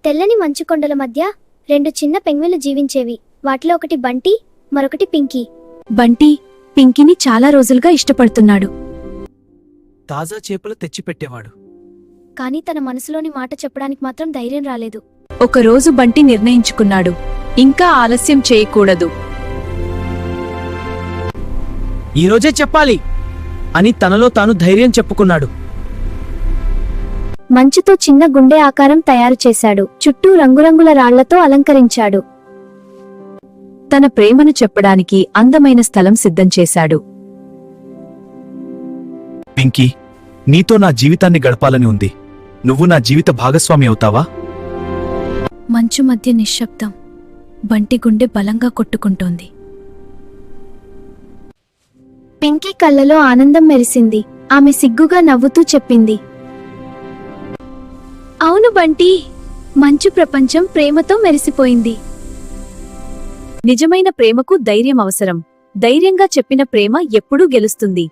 తెల్లని మంచు కొండల మధ్య రెండు చిన్న పెంగ్విన్లు జీవించేవి. వాటిలో ఒకటి బంటి, మరొకటి పింకీ. బంటి పింకీని చాలా రోజులుగా ఇష్టపడుతున్నాడు. తాజా చేపలు తెచ్చిపెట్టేవాడు. కాని తన మనసులోని మాట చెప్పడానికి మాత్రం ధైర్యం రాలేదు. ఒకరోజు బంటి నిర్ణయించుకున్నాడు, ఇంకా ఆలస్యం చేయకూడదు. ఈరోజే చెప్పాలి అని తనలో తాను ధైర్యం చెప్పుకున్నాడు. మంచుతో చిన్న గుండె ఆకారం తయారు చేశాడు. చుట్టూ రంగురంగుల రాళ్లతో అలంకరించాడు. తన ప్రేమను చెప్పడానికి అందమైన స్థలం సిద్ధం చేశాడు. పింకీ, నీతో నా జీవితాన్ని గడపాలని ఉంది. నువ్వు నా జీవిత భాగస్వామి అవుతావా? మంచు మధ్య నిశ్శబ్దం. బంటి గుండె బలంగా కొట్టుకుంటోంది. పింకీ కళ్ళలో ఆనందం మెరిసింది. ఆమె సిగ్గుగా నవ్వుతూ చెప్పింది, అవును బంటి, మంచు ప్రపంచం ప్రేమతో మెరిసిపోయింది. నిజమైన ప్రేమకు ధైర్యం అవసరం. ధైర్యంగా చెప్పిన ప్రేమ ఎప్పుడూ గెలుస్తుంది.